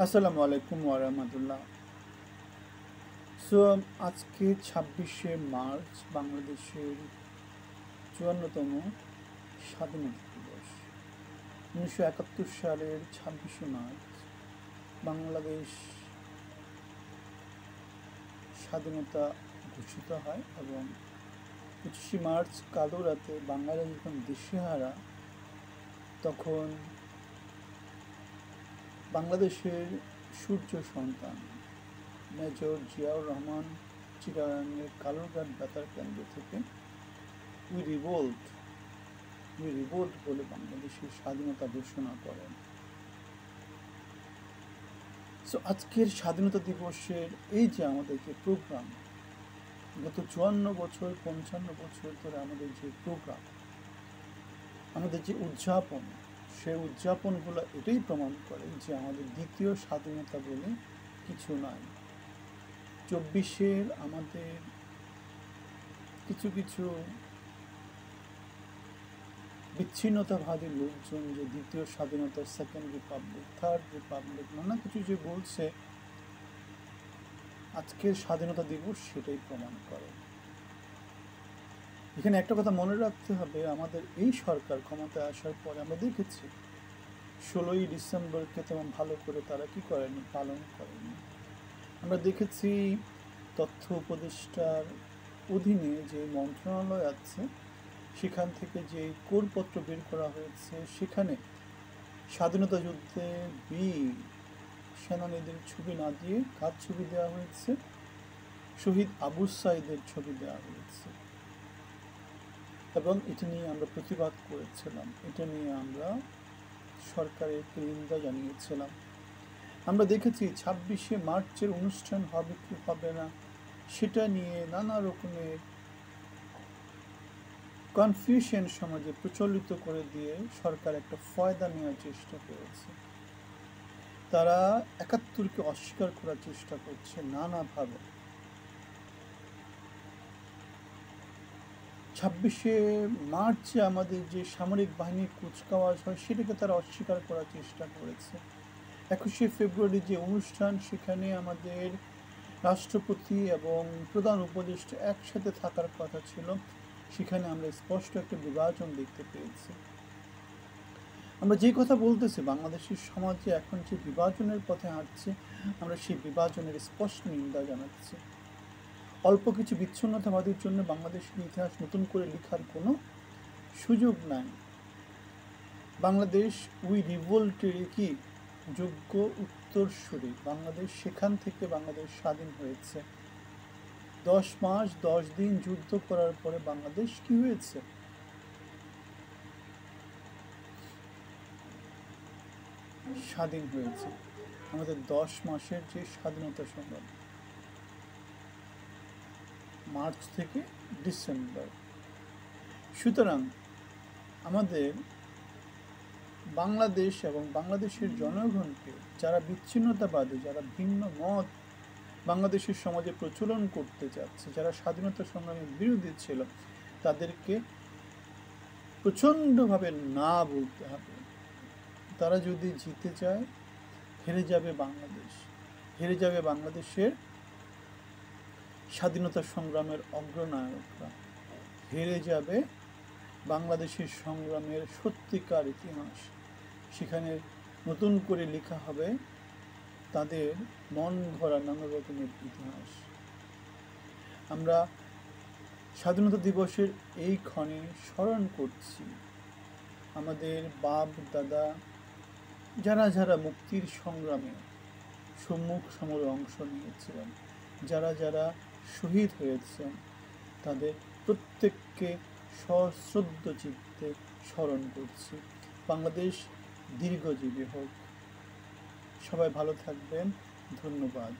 আসসালামু আলাইকুম ওয়ারাহমাতুল্লাহ। সো আজকে 26শে মার্চ বাংলাদেশের 54তম স্বাধীনতা দিবস। 1971 সালের 26শে মার্চ বাংলাদেশ স্বাধীনতা ঘোষিত হয় এবং 25শে মার্চ কালো রাতে বাঙালি যখন দিশেহারা, তখন বাংলাদেশের সূর্য সন্তান মেজর জিয়াউর রহমান চিটাগাংয়ের কালুরঘাট বেতার কেন্দ্র থেকে উই রিভোল্ট বলে বাংলাদেশের স্বাধীনতা ঘোষণা করেন। সো আজকের স্বাধীনতা দিবসের এই যে আমাদের যে প্রোগ্রাম, গত 54 বছর 55 বছর ধরে আমাদের যে প্রোগ্রাম, আমাদের যে উদযাপন, সেই উদযাপনগুলো এটাই প্রমাণ করে যে আমাদের দ্বিতীয় স্বাধীনতা বলে কিছু নাই। 24-এর আমাদের কিছু কিছু বিচ্ছিন্নতাবাদী লোকজন যে দ্বিতীয় স্বাধীনতা, সেকেন্ড রিপাবলিক, থার্ড রিপাবলিক, নানা কিছু যে বলছে, আজকের স্বাধীনতা দিবস সেটাই প্রমাণ করে। এখানে একটা কথা মনে রাখতে হবে, আমাদের এই সরকার ক্ষমতায় আসার পরে আমরা দেখেছি 16ই ডিসেম্বরকে তেমন ভালো করে তারা কি করেনি, পালন করেনি। আমরা দেখেছি তথ্য উপদেষ্টার অধীনে যে মন্ত্রণালয় আছে, সেখান থেকে যে কোরপত্র বের করা হয়েছে, সেখানে স্বাধীনতা যুদ্ধে বীর সেনানীদের ছবি না দিয়ে কার ছবি দেওয়া হয়েছে? শহীদ আবু সাইদের ছবি দেওয়া হয়েছে। এবং এটা নিয়ে আমরা প্রতিবাদ করেছিলাম, এটা নিয়ে আমরা সরকারের নিন্দা জানিয়েছিলাম। আমরা দেখেছি 26শে মার্চের অনুষ্ঠান হবে কি হবে না, সেটা নিয়ে নানা রকমের কনফিউশন সমাজে প্রচলিত করে দিয়ে সরকার একটা ফয়দা নেওয়ার চেষ্টা করেছে। তারা 71কে অস্বীকার করার চেষ্টা করছে নানাভাবে। 26শে মার্চে আমাদের যে সামরিক বাহিনীর কুচকাওয়াজ হয়, সেটাকে তারা অস্বীকার করার চেষ্টা করেছে। 21শে ফেব্রুয়ারি যে অনুষ্ঠান, সেখানে আমাদের রাষ্ট্রপতি এবং প্রধান উপদেষ্টা একসাথে থাকার কথা ছিল, সেখানে আমরা স্পষ্ট একটা বিভাজন দেখতে পেয়েছি। আমরা যে কথা বলতেছি, বাংলাদেশের সমাজে এখন যে বিভাজনের পথে হাঁটছে, আমরা সেই বিভাজনের স্পষ্ট নিন্দা জানাচ্ছি। অল্প কিছু বিচ্ছিন্নতাবাদীর জন্য বাংলাদেশের ইতিহাস নতুন করে লেখার কোনো সুযোগ নাই। বাংলাদেশ উই রিভোল্টের কি যোগ্য উত্তরসূরি। বাংলাদেশ সেখান থেকে বাংলাদেশ স্বাধীন হয়েছে। 10 মাস 10 দিন যুদ্ধ করার পরে বাংলাদেশ কি হয়েছে? স্বাধীন হয়েছে। আমাদের 10 মাসের যে স্বাধীনতা সংগ্রাম, মার্চ থেকে ডিসেম্বর। সুতরাং আমাদের বাংলাদেশ এবং বাংলাদেশের জনগণকে, যারা বিচ্ছিন্নতাবাদী, যারা ভিন্ন মত বাংলাদেশের সমাজে প্রচলন করতে যাচ্ছে, যারা স্বাধীনতা সংগ্রামের বিরোধী ছিল, তাদেরকে প্রচণ্ডভাবে না বলতে হবে। তারা যদি জিতে যায়, হেরে যাবে বাংলাদেশ, হেরে যাবে বাংলাদেশের স্বাধীনতা সংগ্রামের অগ্রনায়করা, হেরে যাবে বাংলাদেশের সংগ্রামের সত্যিকার ইতিহাস। সেখানে নতুন করে লেখা হবে তাদের মন ভরা নানা রকমের ইতিহাস। আমরা স্বাধীনতা দিবসের এই ক্ষণে স্মরণ করছি আমাদের বাপ দাদা, যারা যারা মুক্তির সংগ্রামে সম্মুখ সমরে অংশ নিয়েছিলেন, যারা যারা শহীদ হয়েছেন, তাদের প্রত্যেককে সশ্রদ্ধ চিত্তে স্মরণ করছি। বাংলাদেশ দীর্ঘজীবী হোক। সবাই ভালো থাকবেন। ধন্যবাদ।